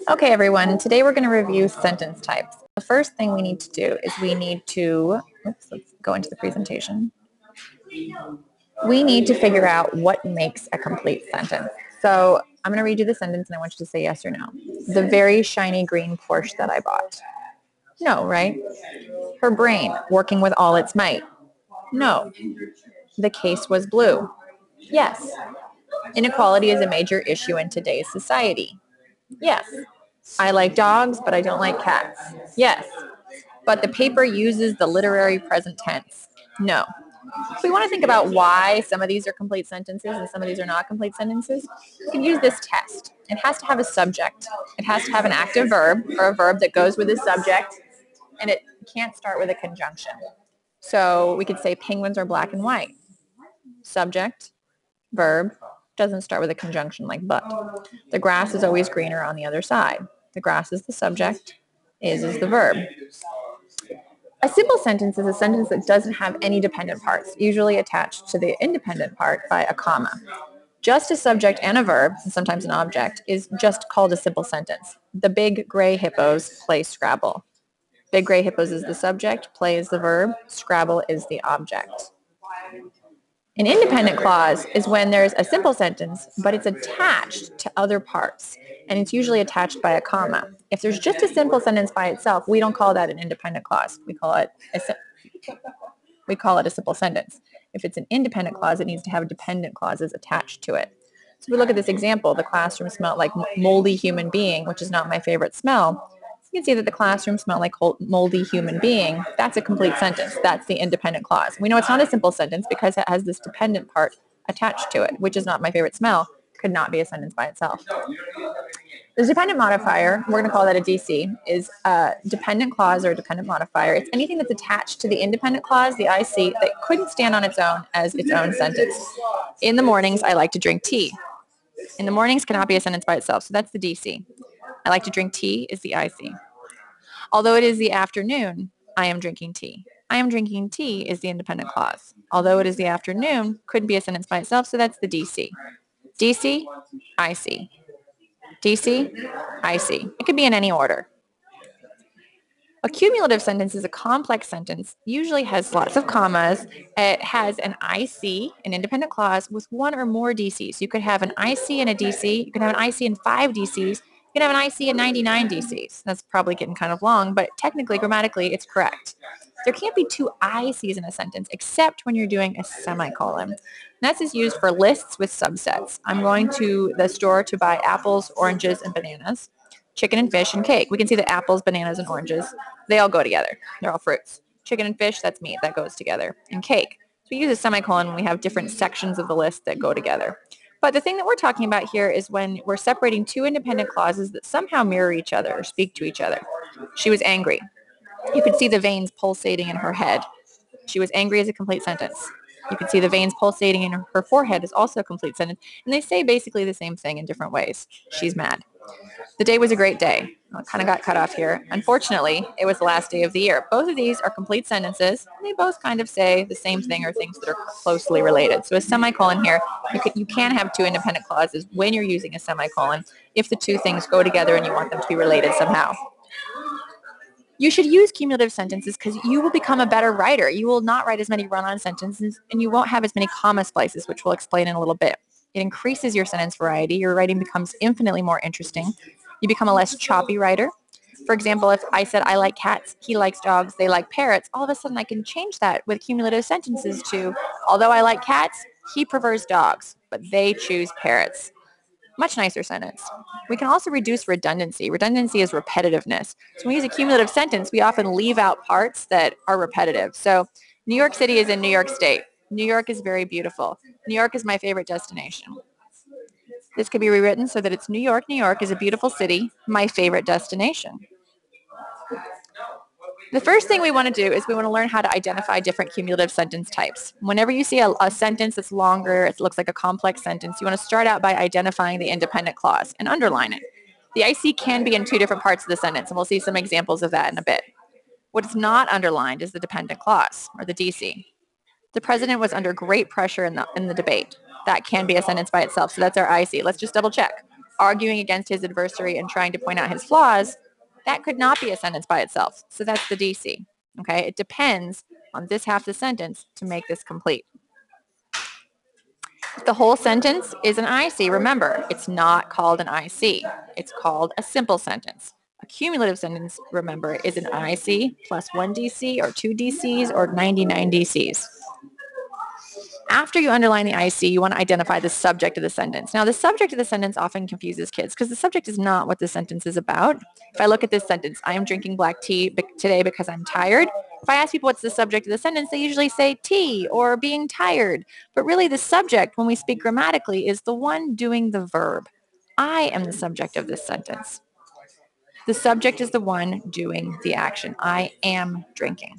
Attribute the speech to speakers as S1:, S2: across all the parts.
S1: Okay, everyone, today we're going to review sentence types. The first thing we need to do is we need to, let's go into the presentation. We need to figure out what makes a complete sentence. So I'm going to read you the sentence and I want you to say yes or no. The very shiny green Porsche that I bought. No, right? Her brain working with all its might. No. The case was blue. Yes. Inequality is a major issue in today's society. Yes. I like dogs, but I don't like cats. Yes. But the paper uses the literary present tense. No. If we want to think about why some of these are complete sentences and some of these are not complete sentences, we can use this test. It has to have a subject. It has to have an active verb or a verb that goes with the subject, and it can't start with a conjunction. So we could say penguins are black and white. Subject, verb, doesn't start with a conjunction like but. The grass is always greener on the other side. The grass is the subject, is the verb. A simple sentence is a sentence that doesn't have any dependent parts, usually attached to the independent part by a comma. Just a subject and a verb, and sometimes an object, is just called a simple sentence. The big gray hippos play Scrabble. Big gray hippos is the subject, play is the verb, Scrabble is the object. An independent clause is when there's a simple sentence, but it's attached to other parts, and it's usually attached by a comma. If there's just a simple sentence by itself, we don't call that an independent clause. We call it a simple sentence. If it's an independent clause, it needs to have dependent clauses attached to it. So if we look at this example, the classroom smelled like moldy human being, which is not my favorite smell. You can see that the classroom smelled like moldy human being. That's a complete sentence. That's the independent clause. We know it's not a simple sentence because it has this dependent part attached to it, which is not my favorite smell, could not be a sentence by itself. The dependent modifier, we're going to call that a DC, is a dependent clause or a dependent modifier. It's anything that's attached to the independent clause, the IC, that couldn't stand on its own as its own sentence. In the mornings, I like to drink tea. In the mornings cannot be a sentence by itself, so that's the DC. I like to drink tea is the IC. Although it is the afternoon, I am drinking tea. I am drinking tea is the independent clause. Although it is the afternoon, couldn't be a sentence by itself, so that's the DC. DC, IC. DC, IC. It could be in any order. A cumulative sentence is a complex sentence, usually has lots of commas. It has an IC, an independent clause, with one or more DCs. You could have an IC and a DC. You could have an IC and 5 DCs. You can have an IC and 99 DCs. That's probably getting kind of long, but technically, grammatically, it's correct. There can't be 2 ICs in a sentence except when you're doing a semicolon. This is used for lists with subsets. I'm going to the store to buy apples, oranges, and bananas, chicken and fish and cake. We can see that apples, bananas, and oranges, they all go together. They're all fruits. Chicken and fish, that's meat. That goes together. And cake. So we use a semicolon when we have different sections of the list that go together. But the thing that we're talking about here is when we're separating 2 independent clauses that somehow mirror each other or speak to each other. She was angry. You could see the veins pulsating in her head. She was angry is a complete sentence. You can see the veins pulsating in her forehead is also a complete sentence. And they say basically the same thing in different ways. She's mad. The day was a great day. Well, it kind of got cut off here. Unfortunately, it was the last day of the year. Both of these are complete sentences. And they both kind of say the same thing or things that are closely related. So a semicolon here, you can have 2 independent clauses when you're using a semicolon if the 2 things go together and you want them to be related somehow. You should use cumulative sentences because you will become a better writer. You will not write as many run-on sentences, and you won't have as many comma splices, which we'll explain in a little bit. It increases your sentence variety. Your writing becomes infinitely more interesting. You become a less choppy writer. For example, if I said, I like cats, he likes dogs, they like parrots, all of a sudden I can change that with cumulative sentences to, although I like cats, he prefers dogs, but they choose parrots. Much nicer sentence. We can also reduce redundancy. Redundancy is repetitiveness. So when we use a cumulative sentence, we often leave out parts that are repetitive. So New York City is in New York State. New York is very beautiful. New York is my favorite destination. This could be rewritten so that it's New York is a beautiful city, my favorite destination. The first thing we want to do is we want to learn how to identify different cumulative sentence types. Whenever you see a sentence that's longer, it looks like a complex sentence, you want to start out by identifying the independent clause and underline it. The IC can be in 2 different parts of the sentence, and we'll see some examples of that in a bit. What is not underlined is the dependent clause, or the DC. The president was under great pressure in the debate. That can be a sentence by itself, so that's our IC. Let's just double check. arguing against his adversary and trying to point out his flaws, that could not be a sentence by itself. So that's the DC. Okay, it depends on this half of the sentence to make this complete. The whole sentence is an IC. Remember, it's not called an IC. It's called a simple sentence. A cumulative sentence, remember, is an IC plus 1 DC or 2 DCs or 99 DCs. After you underline the IC, you want to identify the subject of the sentence. Now, the subject of the sentence often confuses kids because the subject is not what the sentence is about. If I look at this sentence, I am drinking black tea today because I'm tired. If I ask people what's the subject of the sentence, they usually say tea or being tired. But really the subject, when we speak grammatically, is the one doing the verb. I am the subject of this sentence. The subject is the one doing the action. I am drinking.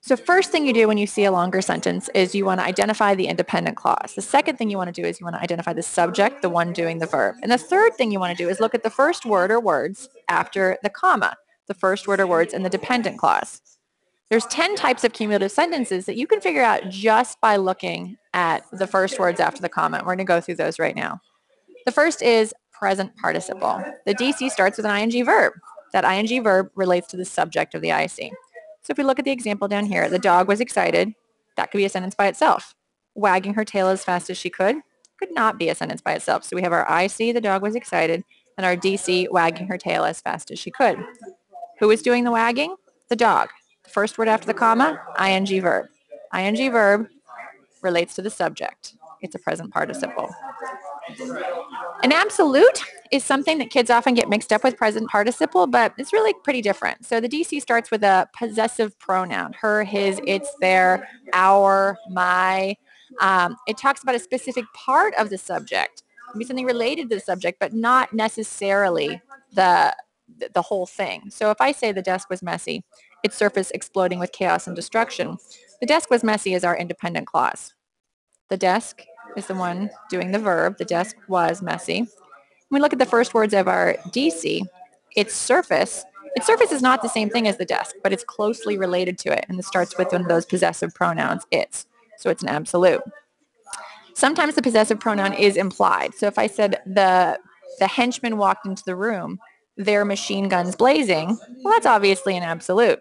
S1: So first thing you do when you see a longer sentence is you want to identify the independent clause. The second thing you want to do is you want to identify the subject, the one doing the verb. And the third thing you want to do is look at the first word or words after the comma, the first word or words in the dependent clause. There's 10 types of cumulative sentences that you can figure out just by looking at the first words after the comma. We're going to go through those right now. The first is present participle. The DC starts with an ing verb. That ing verb relates to the subject of the IC. So if we look at the example down here, the dog was excited. That could be a sentence by itself. Wagging her tail as fast as she could not be a sentence by itself. So we have our IC, the dog was excited, and our DC, wagging her tail as fast as she could. Who is doing the wagging? The dog. The first word after the comma, ing verb. Ing verb relates to the subject. It's a present participle. An absolute is something that kids often get mixed up with present participle, but it's really pretty different. So the DC starts with a possessive pronoun, her, his, its, their, our, my. It talks about a specific part of the subject. It can be something related to the subject, but not necessarily the whole thing. So if I say the desk was messy, its surface exploding with chaos and destruction, the desk was messy is our independent clause. The desk is the one doing the verb. The desk was messy. When we look at the first words of our DC, its surface is not the same thing as the desk, but it's closely related to it, and it starts with one of those possessive pronouns, its. So it's an absolute. Sometimes the possessive pronoun is implied. So if I said the henchman walked into the room, their machine guns blazing, well, that's obviously an absolute.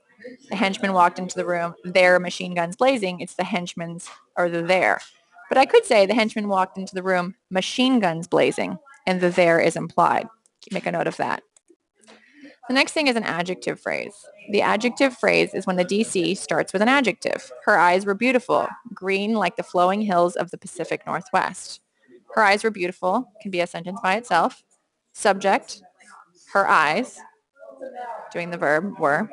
S1: The henchman walked into the room, their machine guns blazing, it's the henchman's or the their. But I could say the henchman walked into the room, machine guns blazing, and the there is implied. Make a note of that. The next thing is an adjective phrase. The adjective phrase is when the DC starts with an adjective. Her eyes were beautiful, green like the flowing hills of the Pacific Northwest. Her eyes were beautiful can be a sentence by itself. Subject, her eyes, doing the verb, were.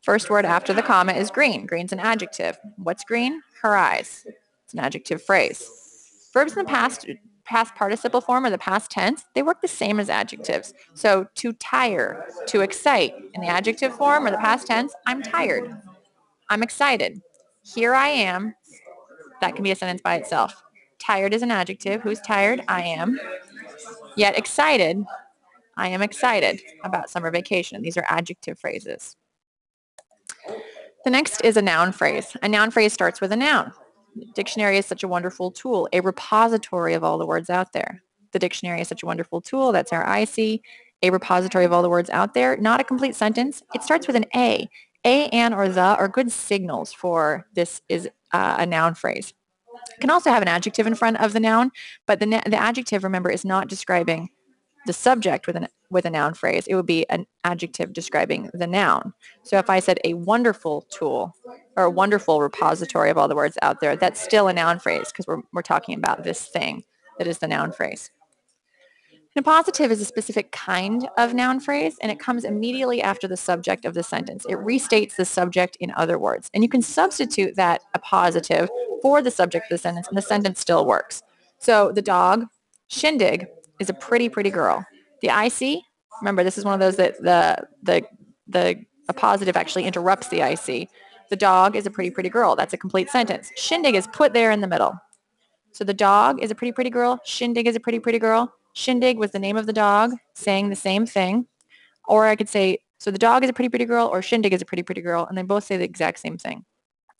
S1: First word after the comma is green. Green's an adjective. What's green? Her eyes. It's an adjective phrase. Verbs in the past participle form or the past tense, they work the same as adjectives. So to tire, to excite. In the adjective form or the past tense, I'm tired. I'm excited. Here I am. That can be a sentence by itself. Tired is an adjective. Who's tired? I am. Yet excited, I am excited about summer vacation. These are adjective phrases. The next is a noun phrase. A noun phrase starts with a noun. The dictionary is such a wonderful tool, a repository of all the words out there. The dictionary is such a wonderful tool. That's our IC. A repository of all the words out there. Not a complete sentence. It starts with an A. A, an, or the are good signals for this is a noun phrase. It can also have an adjective in front of the noun, but the adjective, remember, is not describing the subject with a noun phrase. It would be an adjective describing the noun. So if I said a wonderful tool or a wonderful repository of all the words out there, that's still a noun phrase because we're talking about this thing that is the noun phrase. An appositive is a specific kind of noun phrase, and it comes immediately after the subject of the sentence. It restates the subject in other words. And you can substitute that appositive for the subject of the sentence, and the sentence still works. So the dog, Shindig, is a pretty, pretty girl. The IC, remember, this is one of those that the appositive actually interrupts the IC. The dog is a pretty, pretty girl. That's a complete sentence. Shindig is put there in the middle. So the dog is a pretty, pretty girl. Shindig is a pretty, pretty girl. Shindig was the name of the dog, saying the same thing. Or I could say, so the dog is a pretty, pretty girl, or Shindig is a pretty, pretty girl, and they both say the exact same thing.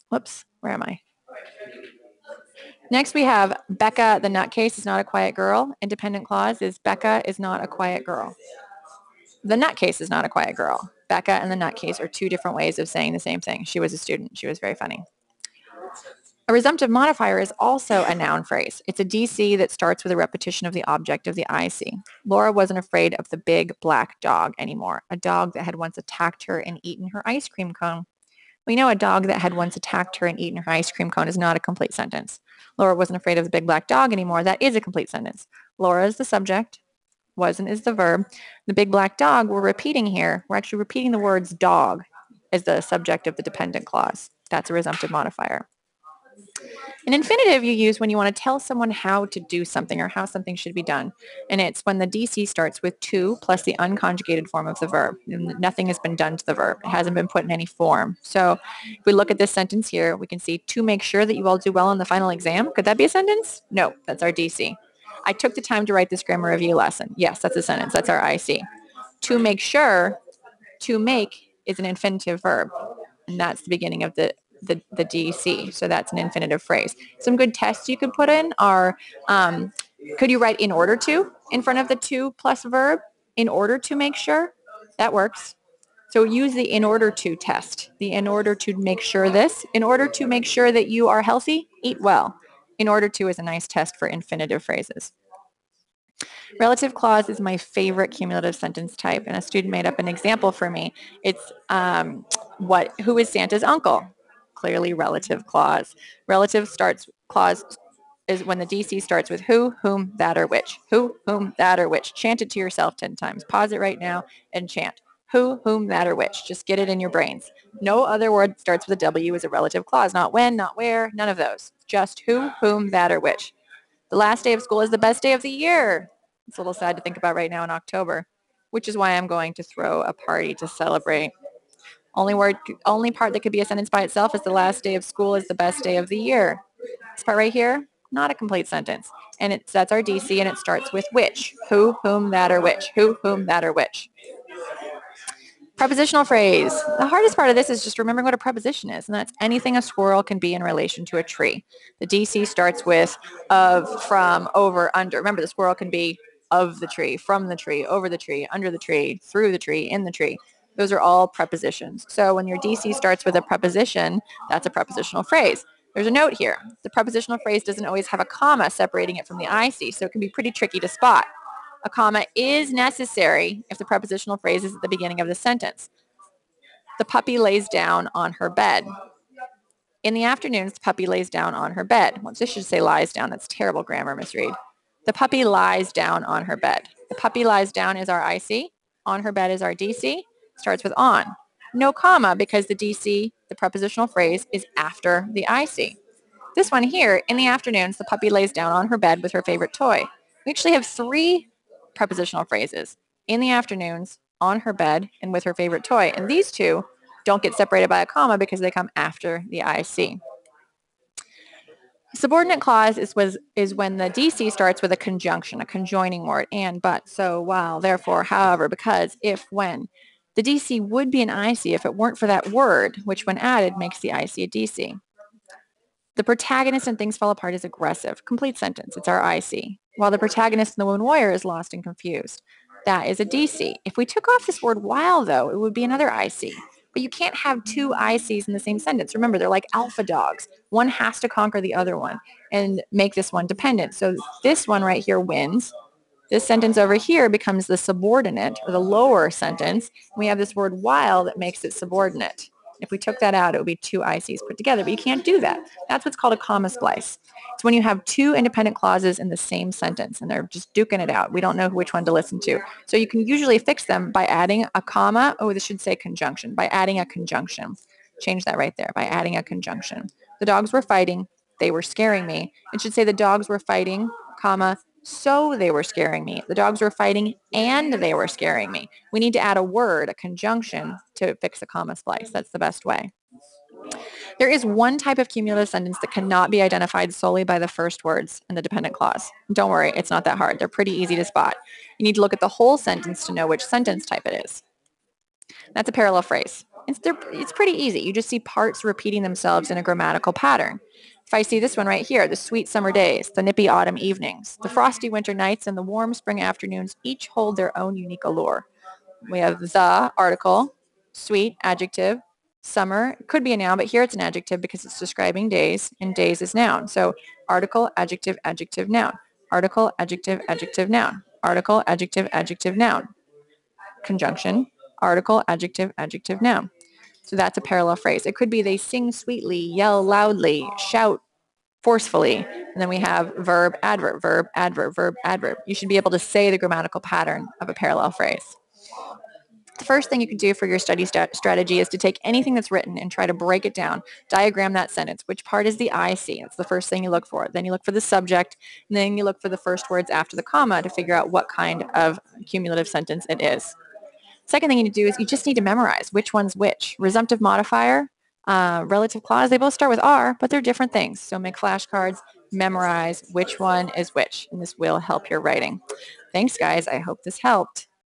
S1: Whoops, where am I? Next, we have Becca the nutcase is not a quiet girl. Independent clause is Becca is not a quiet girl. The nutcase is not a quiet girl. Becca and the nutcase are two different ways of saying the same thing. She was a student. She was very funny. A resumptive modifier is also a noun phrase. It's a DC that starts with a repetition of the object of the IC. Laura wasn't afraid of the big black dog anymore, a dog that had once attacked her and eaten her ice cream cone. We know a dog that had once attacked her and eaten her ice cream cone is not a complete sentence. Laura wasn't afraid of the big black dog anymore. That is a complete sentence. Laura is the subject. Wasn't is the verb. The big black dog we're repeating here. We're actually repeating the words dog as the subject of the dependent clause. That's a resumptive modifier. An infinitive you use when you want to tell someone how to do something or how something should be done. And it's when the DC starts with to plus the unconjugated form of the verb. And nothing has been done to the verb. It hasn't been put in any form. So if we look at this sentence here, we can see to make sure that you all do well on the final exam. Could that be a sentence? No, that's our DC. I took the time to write this grammar review lesson. Yes, that's a sentence. That's our IC. To make sure, to make is an infinitive verb. And that's the beginning of the DC. So that's an infinitive phrase. Some good tests you could put in are, could you write in order to in front of the to plus verb? In order to make sure? That works. So use the in order to test. The in order to make sure this. In order to make sure that you are healthy, eat well. In order to is a nice test for infinitive phrases. Relative clause is my favorite cumulative sentence type, and a student made up an example for me. It's who is Santa's uncle? Clearly relative clause. Relative clause is when the DC starts with who, whom, that, or which. Who, whom, that, or which. Chant it to yourself 10 times. Pause it right now and chant. Who, whom, that, or which. Just get it in your brains. No other word starts with a W as a relative clause. Not when, not where, none of those. Just who, whom, that, or which. The last day of school is the best day of the year. It's a little sad to think about right now in October, which is why I'm going to throw a party to celebrate. Only part that could be a sentence by itself is the last day of school is the best day of the year. This part right here, not a complete sentence. And that's our DC, and it starts with which. Who, whom, that, or which. Who, whom, that, or which. Prepositional phrase. The hardest part of this is just remembering what a preposition is, and that's anything a squirrel can be in relation to a tree. The DC starts with of, from, over, under. Remember, the squirrel can be of the tree, from the tree, over the tree, under the tree, through the tree, in the tree. Those are all prepositions. So when your DC starts with a preposition, that's a prepositional phrase. There's a note here. The prepositional phrase doesn't always have a comma separating it from the IC, so it can be pretty tricky to spot. A comma is necessary if the prepositional phrase is at the beginning of the sentence. The puppy lays down on her bed. In the afternoons, the puppy lays down on her bed. Well, this should say lies down. That's terrible grammar, Miss Reed. The puppy lies down on her bed. The puppy lies down is our IC. On her bed is our DC. Starts with on. No comma because the DC, the prepositional phrase, is after the IC. This one here, in the afternoons, the puppy lays down on her bed with her favorite toy. We actually have 3 prepositional phrases. In the afternoons, on her bed, and with her favorite toy. And these two don't get separated by a comma because they come after the IC. Subordinate clause is when the DC starts with a conjunction, a conjoining word, and, but, so, while, therefore, however, because, if, when. The DC would be an IC if it weren't for that word, which when added makes the IC a DC. The protagonist in Things Fall Apart is aggressive. Complete sentence. It's our IC. While the protagonist in The Lone Warrior is lost and confused. That is a DC. If we took off this word while, though, it would be another IC. But you can't have 2 ICs in the same sentence. Remember, they're like alpha dogs. One has to conquer the other one and make this one dependent. So this one right here wins. This sentence over here becomes the subordinate or the lower sentence. We have this word while that makes it subordinate. If we took that out, it would be 2 ICs put together, but you can't do that. That's what's called a comma splice. It's when you have 2 independent clauses in the same sentence, and they're just duking it out. We don't know which one to listen to. So you can usually fix them by adding a comma. Oh, this should say conjunction. By adding a conjunction. Change that right there, by adding a conjunction. The dogs were fighting. They were scaring me. It should say the dogs were fighting, comma, so they were scaring me. The dogs were fighting and they were scaring me. We need to add a word, a conjunction, to fix a comma splice. That's the best way. There is one type of cumulative sentence that cannot be identified solely by the first words in the dependent clause. Don't worry, it's not that hard. They're pretty easy to spot. You need to look at the whole sentence to know which sentence type it is. That's a parallel phrase. It's pretty easy. You just see parts repeating themselves in a grammatical pattern. If I see this one right here, the sweet summer days, the nippy autumn evenings, the frosty winter nights, and the warm spring afternoons each hold their own unique allure. We have the article, sweet, adjective, summer, could be a noun, but here it's an adjective because it's describing days, and days is noun. So article, adjective, adjective, noun. Article, adjective, adjective, noun. Article, adjective, adjective, noun. Conjunction, article, adjective, adjective, noun. So that's a parallel phrase. It could be they sing sweetly, yell loudly, shout forcefully. And then we have verb, adverb, verb, adverb, verb, adverb. You should be able to say the grammatical pattern of a parallel phrase. The first thing you can do for your study strategy is to take anything that's written and try to break it down, diagram that sentence. Which part is the I see? That's the first thing you look for. Then you look for the subject, and then you look for the first words after the comma to figure out what kind of cumulative sentence it is. Second thing you need to do is you just need to memorize which one's which. Resumptive modifier, relative clause, they both start with R, but they're different things. So make flashcards, memorize which one is which, and this will help your writing. Thanks, guys. I hope this helped.